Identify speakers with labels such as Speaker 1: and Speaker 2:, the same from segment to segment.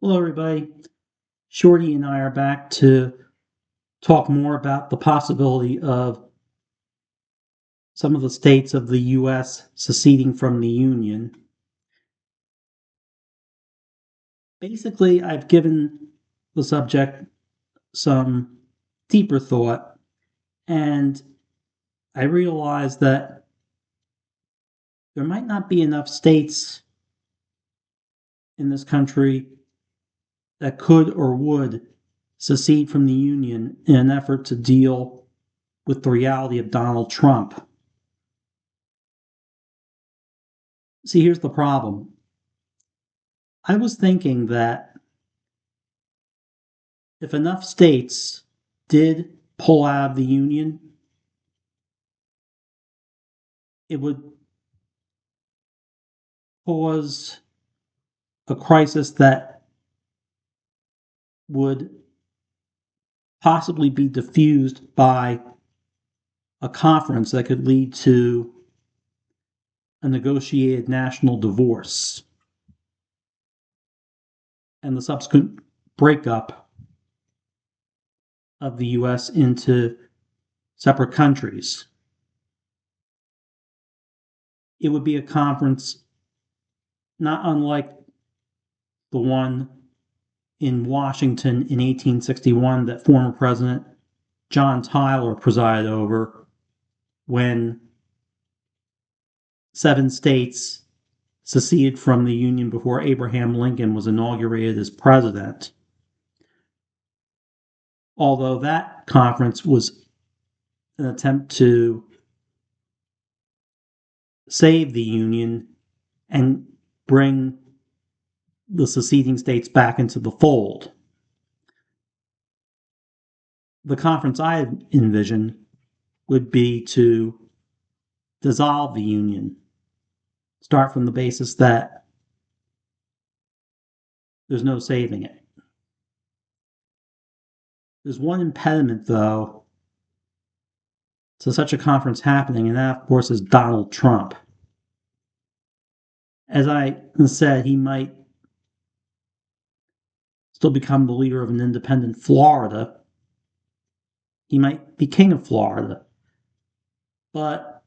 Speaker 1: Hello, everybody. Shorty and I are back to talk more about the possibility of some of the states of the U.S. seceding from the Union. Basically, I've given the subject some deeper thought, and I realized that there might not be enough states in this country that could or would secede from the Union in an effort to deal with the reality of Donald Trump. See, here's the problem. I was thinking that if enough states did pull out of the Union, it would cause a crisis that would possibly be diffused by a conference that could lead to a negotiated national divorce and the subsequent breakup of the U.S. into separate countries. It would be a conference not unlike the one in Washington in 1861 that former President John Tyler presided over when 7 states seceded from the Union before Abraham Lincoln was inaugurated as president. Although that conference was an attempt to save the Union and bring the seceding states back into the fold. The conference I envision would be to dissolve the Union, start from the basis that there's no saving it. There's one impediment, though, to such a conference happening, and that, of course, is Donald Trump. As I said, he might still become the leader of an independent Florida. He might be king of Florida. But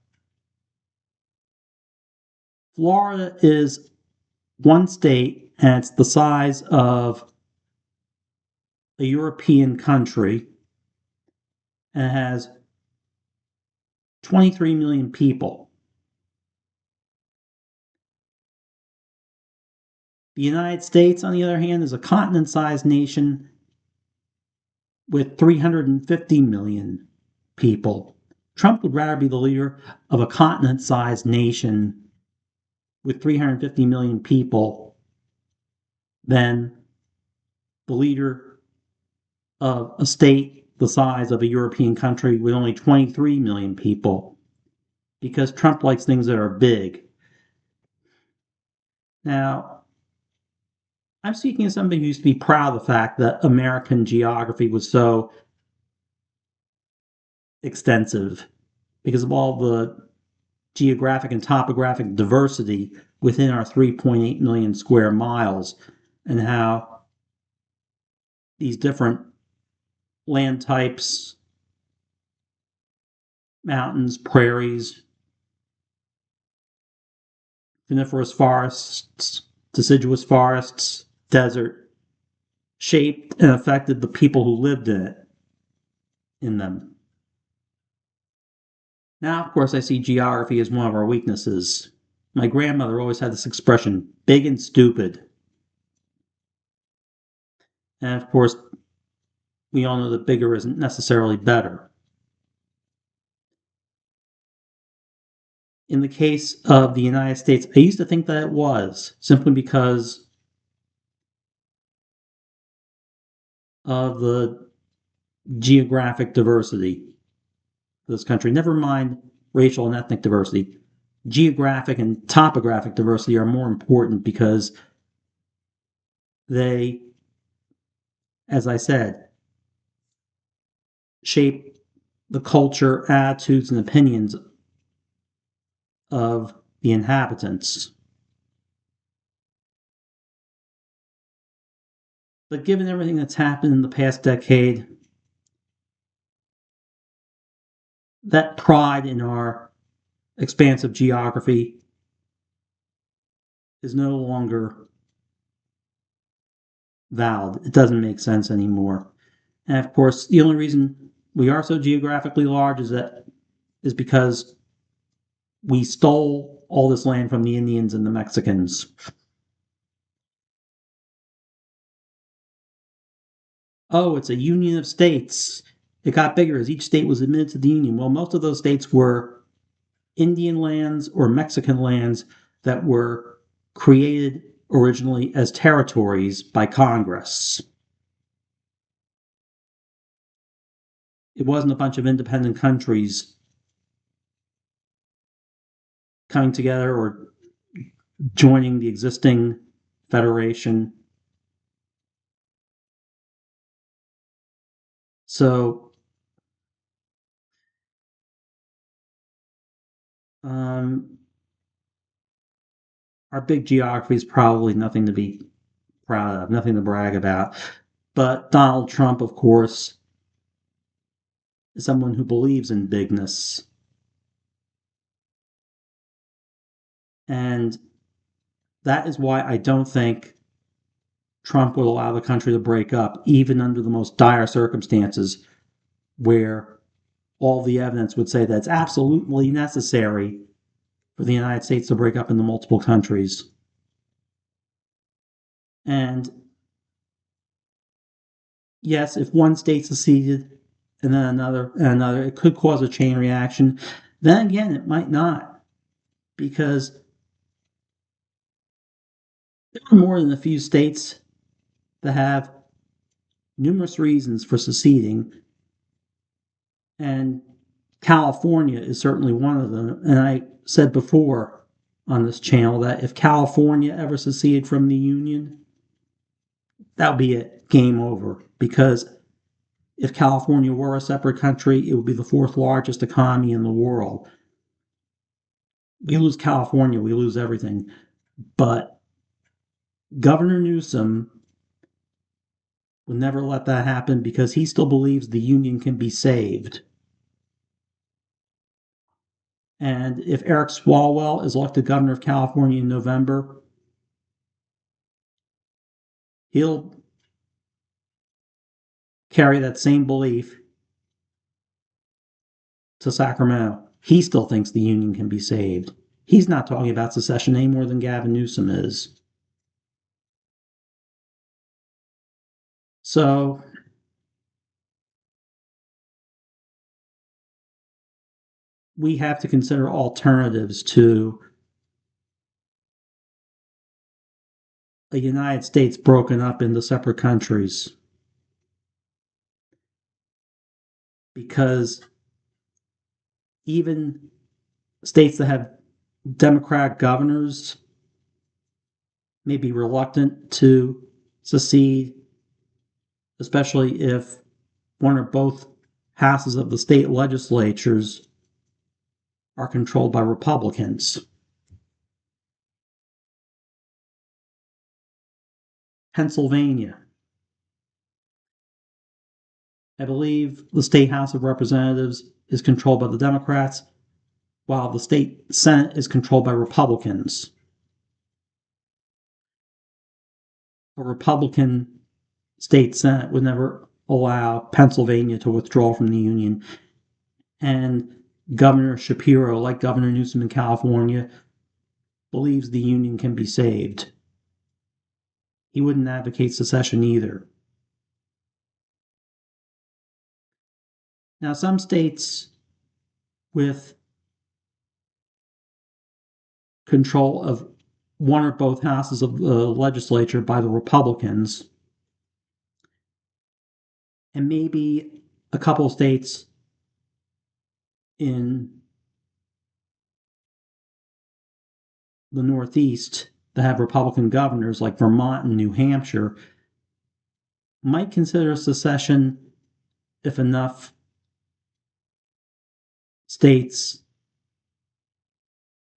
Speaker 1: Florida is one state, and it's the size of a European country, and it has 23 million people. The United States, on the other hand, is a continent-sized nation with 350 million people. Trump would rather be the leader of a continent-sized nation with 350 million people than the leader of a state the size of a European country with only 23 million people, because Trump likes things that are big. Now, I'm speaking as somebody who used to be proud of the fact that American geography was so extensive because of all the geographic and topographic diversity within our 3.8 million square miles, and how these different land types, mountains, prairies, coniferous forests, deciduous forests, desert, shaped and affected the people who lived in them. Now, of course, I see geography as one of our weaknesses. My grandmother always had this expression, big and stupid. And of course, we all know that bigger isn't necessarily better. In the case of the United States, I used to think that it was, simply because of the geographic diversity of this country. Never mind racial and ethnic diversity. Geographic and topographic diversity are more important because they, as I said, shape the culture, attitudes, and opinions of the inhabitants. But given everything that's happened in the past decade, that pride in our expansive geography is no longer valid. It doesn't make sense anymore. And of course, the only reason we are so geographically large is because we stole all this land from the Indians and the Mexicans. Oh, it's a union of states. It got bigger as each state was admitted to the union. Well, most of those states were Indian lands or Mexican lands that were created originally as territories by Congress. It wasn't a bunch of independent countries coming together or joining the existing federation. So, um, our big geography is probably nothing to be proud of, nothing to brag about. But Donald Trump, of course, is someone who believes in bigness. And that is why I don't think Trump would allow the country to break up, even under the most dire circumstances where all the evidence would say that it's absolutely necessary for the United States to break up into multiple countries. And yes, if one state seceded and then another and another, it could cause a chain reaction. Then again, it might not, because there are more than a few states that have numerous reasons for seceding, and California is certainly one of them. And I said before on this channel that if California ever seceded from the Union, that would be it, game over. Because if California were a separate country, it would be the fourth largest economy in the world. We lose California, we lose everything. But Governor Newsom would never let that happen because he still believes the Union can be saved. And if Eric Swalwell is elected governor of California in November, he'll carry that same belief to Sacramento. He still thinks the Union can be saved. He's not talking about secession any more than Gavin Newsom is. So we have to consider alternatives to a United States broken up into separate countries. Because even states that have Democratic governors may be reluctant to secede, especially if one or both houses of the state legislatures are controlled by Republicans. Pennsylvania. I believe the state House of Representatives is controlled by the Democrats, while the state Senate is controlled by Republicans. A Republican state Senate would never allow Pennsylvania to withdraw from the Union. And Governor Shapiro, like Governor Newsom in California, believes the Union can be saved. He wouldn't advocate secession either. Now, some states with control of one or both houses of the legislature by the Republicans, and maybe a couple states in the Northeast that have Republican governors, like Vermont and New Hampshire, might consider secession if enough states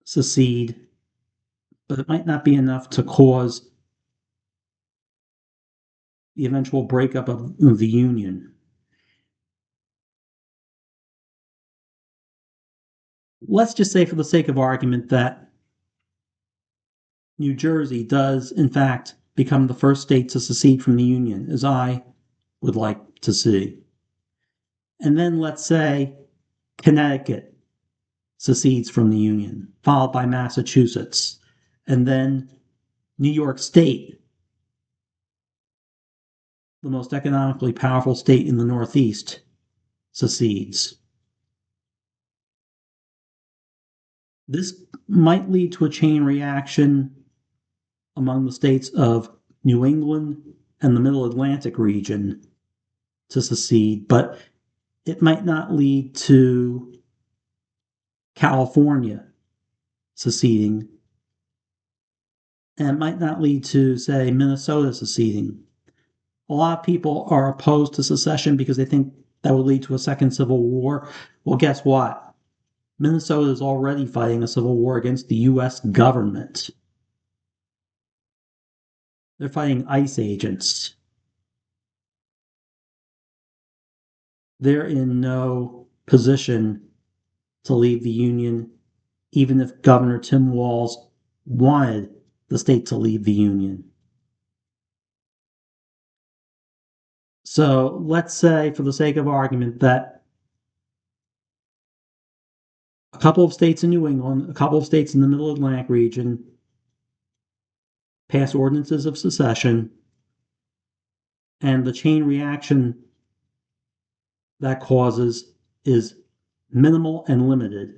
Speaker 1: secede, but it might not be enough to cause the eventual breakup of the Union. Let's just say, for the sake of argument, that New Jersey does, in fact, become the first state to secede from the Union, as I would like to see. And then let's say Connecticut secedes from the Union, followed by Massachusetts, and then New York State, the most economically powerful state in the Northeast, secedes. This might lead to a chain reaction among the states of New England and the Middle Atlantic region to secede, but it might not lead to California seceding, and it might not lead to, say, Minnesota seceding. A lot of people are opposed to secession because they think that would lead to a second civil war. Well, guess what? Minnesota is already fighting a civil war against the U.S. government. They're fighting ICE agents. They're in no position to leave the Union, even if Governor Tim Walz wanted the state to leave the Union. So let's say, for the sake of argument, that a couple of states in New England, a couple of states in the Middle Atlantic region pass ordinances of secession, and the chain reaction that causes is minimal and limited,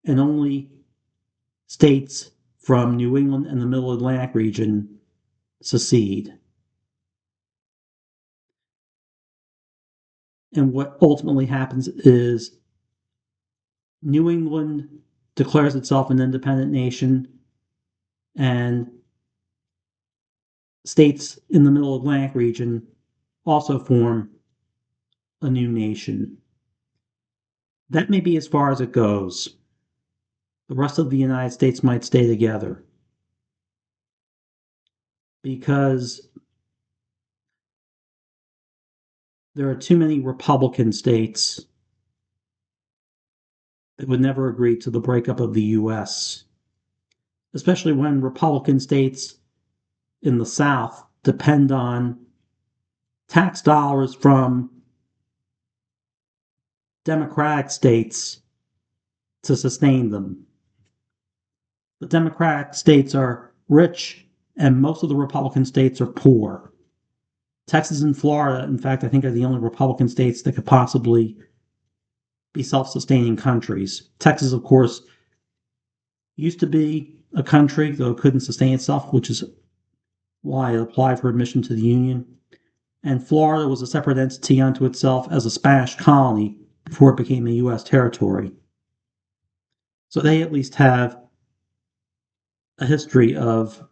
Speaker 1: and only states from New England and the Middle Atlantic region secede. And what ultimately happens is New England declares itself an independent nation, and states in the Middle Atlantic region also form a new nation. That may be as far as it goes. The rest of the United States might stay together, because there are too many Republican states that would never agree to the breakup of the U.S., especially when Republican states in the South depend on tax dollars from Democratic states to sustain them. The Democratic states are rich, and most of the Republican states are poor. Texas and Florida, in fact, I think are the only Republican states that could possibly be self-sustaining countries. Texas, of course, used to be a country, though it couldn't sustain itself, which is why it applied for admission to the Union. And Florida was a separate entity unto itself as a Spanish colony before it became a U.S. territory. So they at least have a history of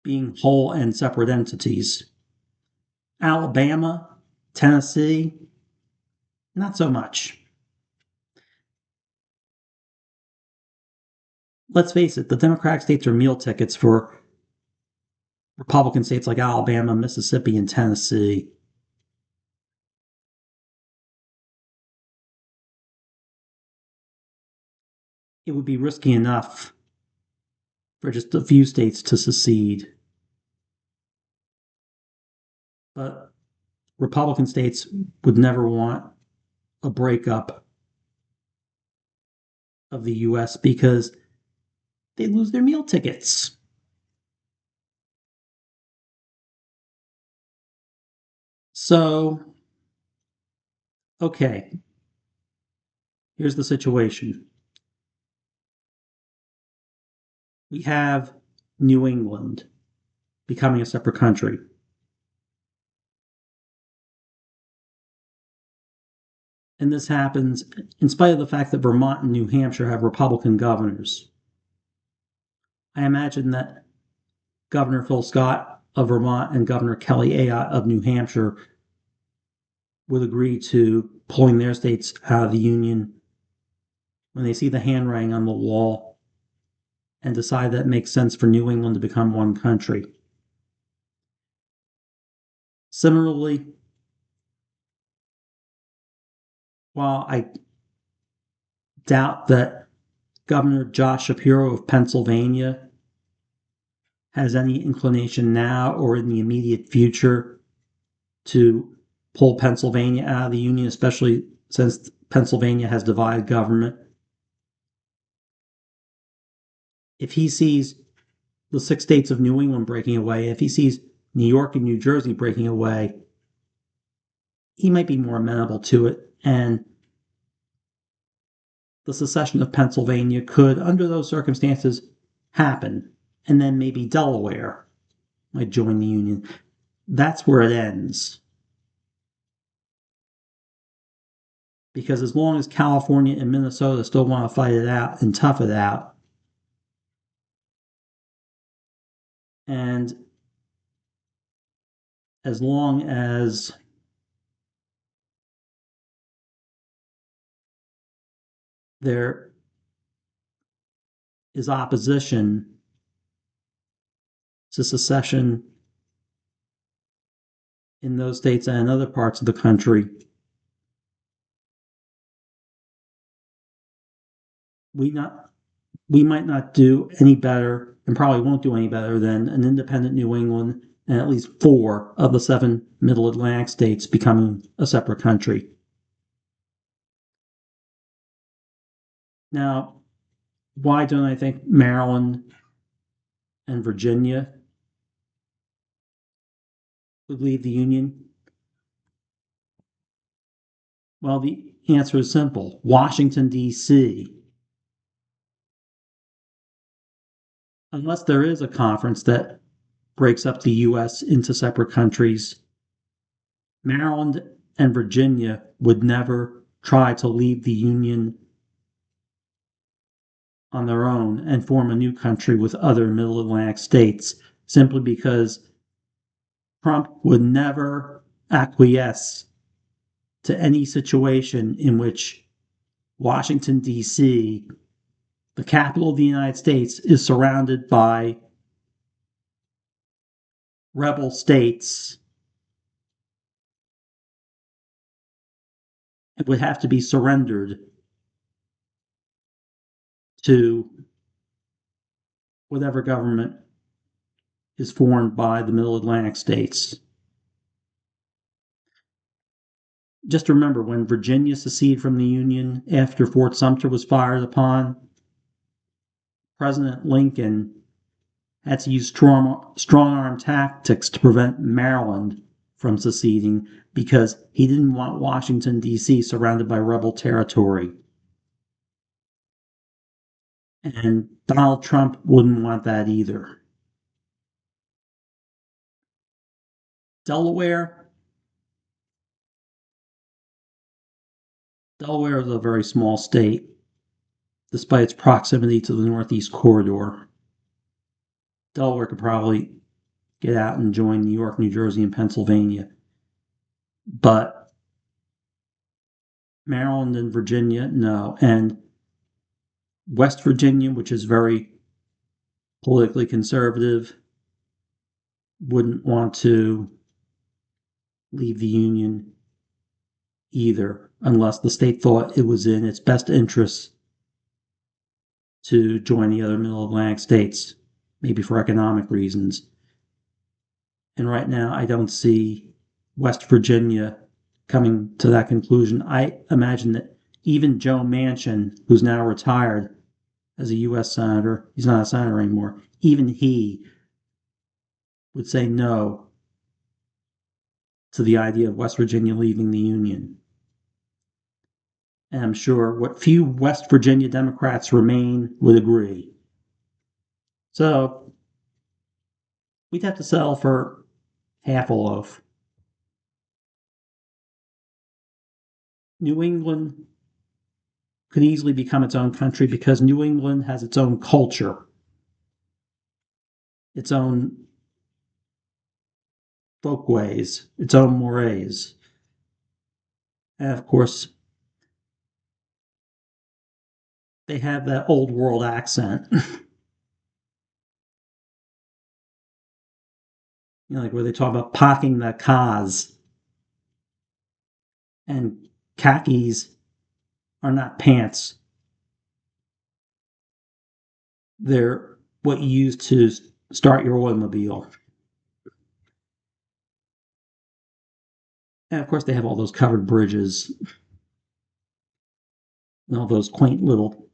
Speaker 1: being whole and separate entities. Alabama, Tennessee, not so much. Let's face it, the Democratic states are meal tickets for Republican states like Alabama, Mississippi, and Tennessee. It would be risky enough for just a few states to secede. But Republican states would never want a breakup of the U.S. because they lose their meal tickets. So, okay, here's the situation. We have New England becoming a separate country. And this happens in spite of the fact that Vermont and New Hampshire have Republican governors. I imagine that Governor Phil Scott of Vermont and Governor Kelly Ayotte of New Hampshire would agree to pulling their states out of the Union when they see the handwriting on the wall and decide that it makes sense for New England to become one country. Similarly, while I doubt that Governor Josh Shapiro of Pennsylvania has any inclination now or in the immediate future to pull Pennsylvania out of the Union, especially since Pennsylvania has divided government. If he sees the 6 states of New England breaking away, if he sees New York and New Jersey breaking away, he might be more amenable to it. And the secession of Pennsylvania could, under those circumstances, happen. And then maybe Delaware might join the Union. That's where it ends. Because as long as California and Minnesota still want to fight it out and tough it out, and as long as there is opposition to secession in those states and in other parts of the country, we might not do any better, and probably won't do any better than an independent New England and at least 4 of the 7 Middle Atlantic states becoming a separate country. Now, why don't I think Maryland and Virginia would leave the Union? Well, the answer is simple. Washington, D.C. Unless there is a conference that breaks up the U.S. into separate countries, Maryland and Virginia would never try to leave the Union on their own and form a new country with other Middle Atlantic states, simply because Trump would never acquiesce to any situation in which Washington, D.C., the capital of the United States, is surrounded by rebel states. It would have to be surrendered to whatever government is formed by the Middle Atlantic states. Just remember, when Virginia seceded from the Union after Fort Sumter was fired upon, President Lincoln had to use strong arm tactics to prevent Maryland from seceding because he didn't want Washington, D.C. surrounded by rebel territory. And Donald Trump wouldn't want that either. Delaware is a very small state, despite its proximity to the Northeast Corridor. Delaware could probably get out and join New York, New Jersey, and Pennsylvania. But Maryland and Virginia, no. And West Virginia, which is very politically conservative, wouldn't want to leave the Union either, unless the state thought it was in its best interest to join the other Middle Atlantic states, maybe for economic reasons. And right now, I don't see West Virginia coming to that conclusion. I imagine that even Joe Manchin, who's now retired as a U.S. senator, he's not a senator anymore, even he would say no to the idea of West Virginia leaving the Union. And I'm sure what few West Virginia Democrats remain would agree. So we'd have to settle for half a loaf. New England could easily become its own country because New England has its own culture, its own folkways, its own mores. And of course, they have that old world accent. like where they talk about parking the cars, and khakis are not pants. They're what you use to start your automobile. And of course, they have all those covered bridges and all those quaint little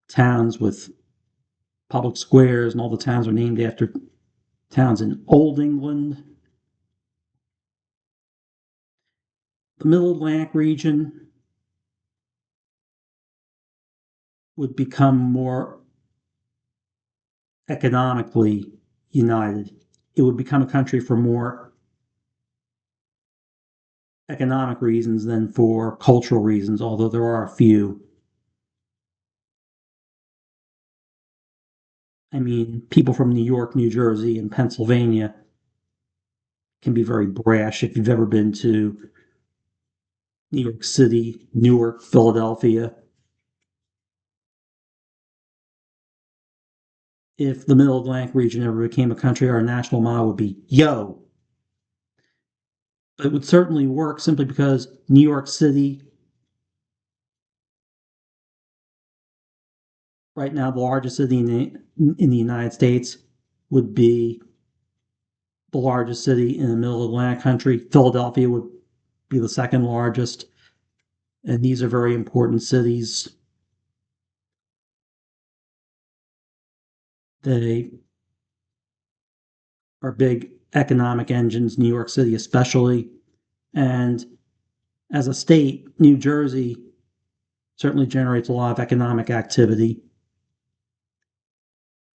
Speaker 1: towns with public squares, and all the towns are named after towns in Old England. The Middle Atlantic region would become more economically united. It would become a country for more economic reasons than for cultural reasons, although there are a few. I mean, people from New York, New Jersey, and Pennsylvania can be very brash. If you've ever been to New York City, Newark, Philadelphia, if the Middle Atlantic region ever became a country, our national motto would be "Yo." But it would certainly work simply because New York City, right now the largest city in the United States, would be the largest city in the Middle Atlantic country. Philadelphia would be the second largest, and these are very important cities. They are big economic engines, New York City especially. And as a state, New Jersey certainly generates a lot of economic activity.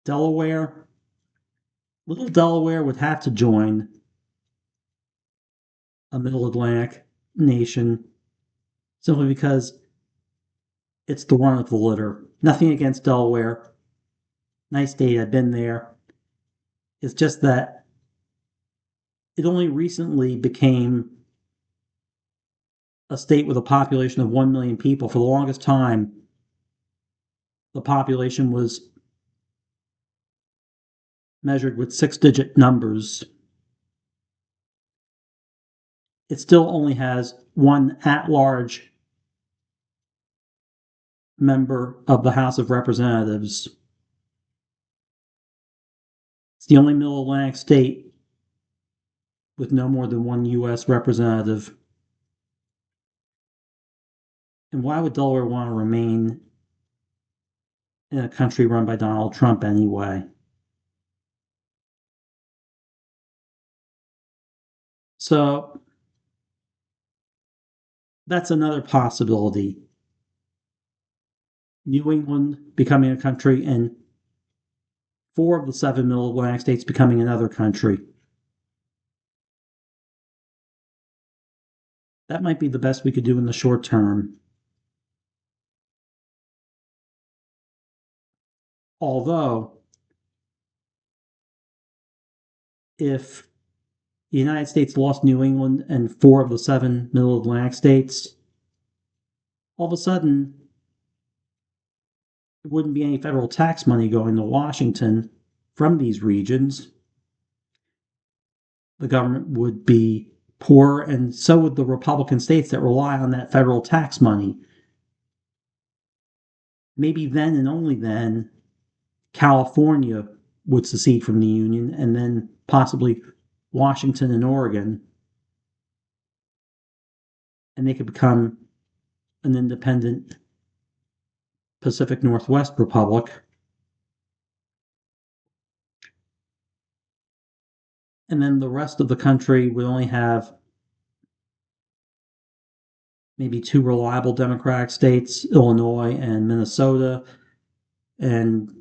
Speaker 1: Delaware, little Delaware would have to join a Middle Atlantic nation simply because it's the run of the litter. Nothing against Delaware. Nice state, I've been there. It's just that it only recently became a state with a population of 1 million people. For the longest time, the population was measured with six-digit numbers. It still only has one at-large member of the House of Representatives. It's the only Middle Atlantic state with no more than one U.S. representative. And why would Delaware want to remain in a country run by Donald Trump anyway? So that's another possibility. New England becoming a country and 4 of the 7 Middle Atlantic states becoming another country. That might be the best we could do in the short term. Although, if the United States lost New England and 4 of the 7 Middle Atlantic states, all of a sudden, there wouldn't be any federal tax money going to Washington from these regions. The government would be poor, and so would the Republican states that rely on that federal tax money. Maybe then and only then, California would secede from the Union, and then possibly Washington and Oregon, and they could become an independent Pacific Northwest republic. And then the rest of the country would only have maybe 2 reliable Democratic states, Illinois and Minnesota, and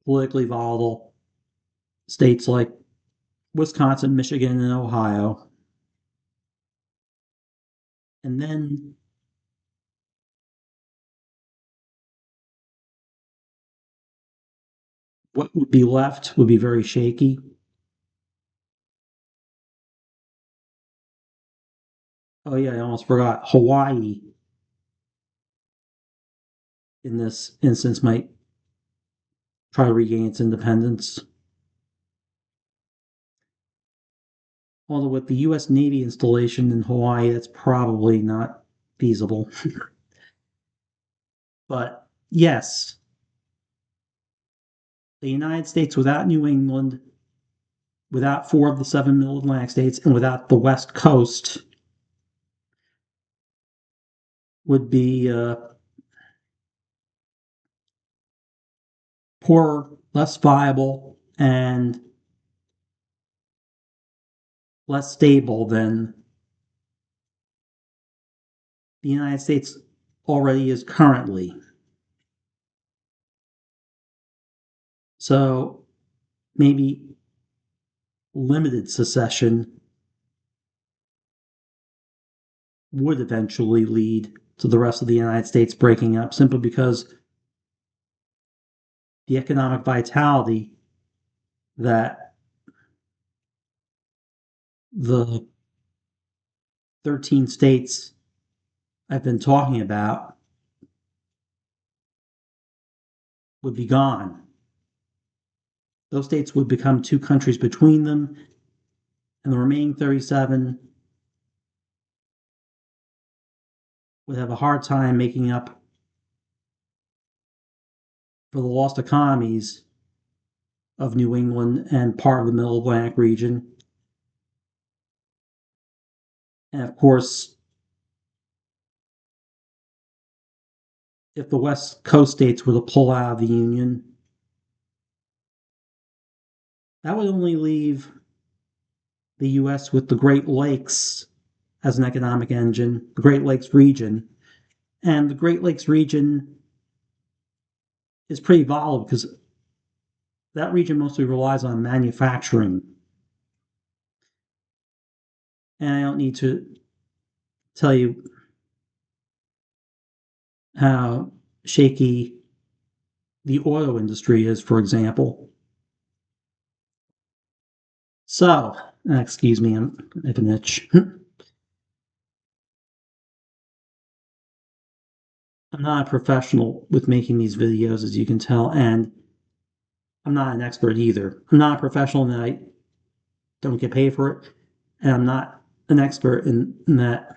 Speaker 1: politically volatile states like Wisconsin, Michigan, and Ohio. And then what would be left would be very shaky. Oh, yeah, I almost forgot. Hawaii, in this instance, might try to regain its independence. Although with the U.S. Navy installation in Hawaii, that's probably not feasible. But yes, the United States without New England, without 4 of the 7 Middle Atlantic states, and without the West Coast would be poorer, less viable, and less stable than the United States already is currently. So maybe limited secession would eventually lead to the rest of the United States breaking up, simply because the economic vitality that the 13 states I've been talking about would be gone. Those states would become 2 countries between them, and the remaining 37 would have a hard time making up for the lost economies of New England and part of the Middle Atlantic region. And of course, if the West Coast states were to pull out of the Union, that would only leave the U.S. with the Great Lakes as an economic engine, the Great Lakes region. And the Great Lakes region is pretty volatile because that region mostly relies on manufacturing. And I don't need to tell you how shaky the oil industry is, for example. So, excuse me, I have an itch. I'm not a professional with making these videos, as you can tell, and I'm not an expert either. I'm not a professional in that I don't get paid for it, and I'm not an expert in that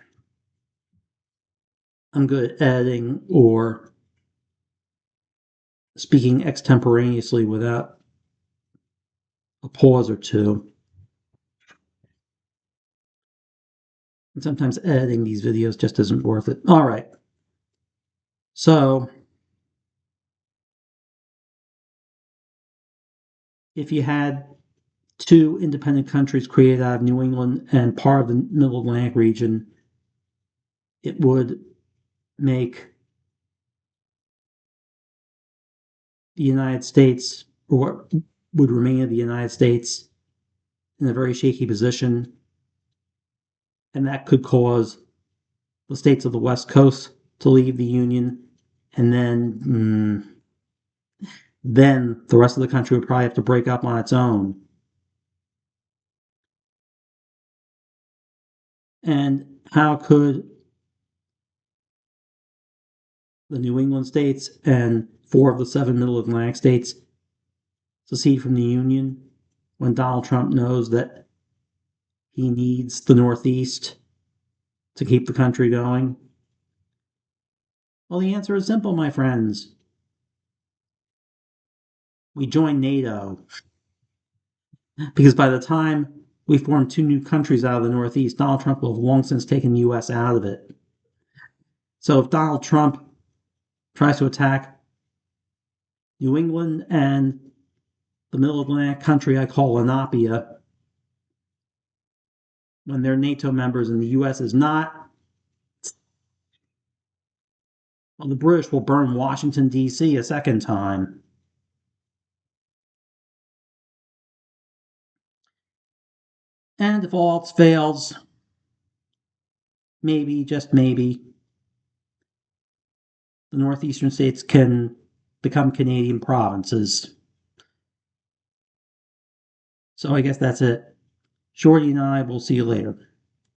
Speaker 1: I'm good at editing or speaking extemporaneously without a pause or two. And sometimes editing these videos just isn't worth it. All right. So, if you had 2 independent countries created out of New England and part of the Middle Atlantic region, it would make the United States, or what would remain of the United States, in a very shaky position. And that could cause the states of the West Coast to leave the Union. And then the rest of the country would probably have to break up on its own. And how could the New England states and 4 of the 7 Middle Atlantic states secede from the Union when Donald Trump knows that he needs the Northeast to keep the country going? Well, the answer is simple, my friends. We join NATO. Because by the time we form 2 new countries out of the Northeast, Donald Trump will have long since taken the U.S. out of it. So if Donald Trump tries to attack New England and the Middle Atlantic country I call Lenape, when they're NATO members and the U.S. is not, well, the British will burn Washington, D.C. a second time. And if all else fails, maybe, just maybe, the northeastern states can become Canadian provinces. So I guess that's it. Shorty and I will see you later.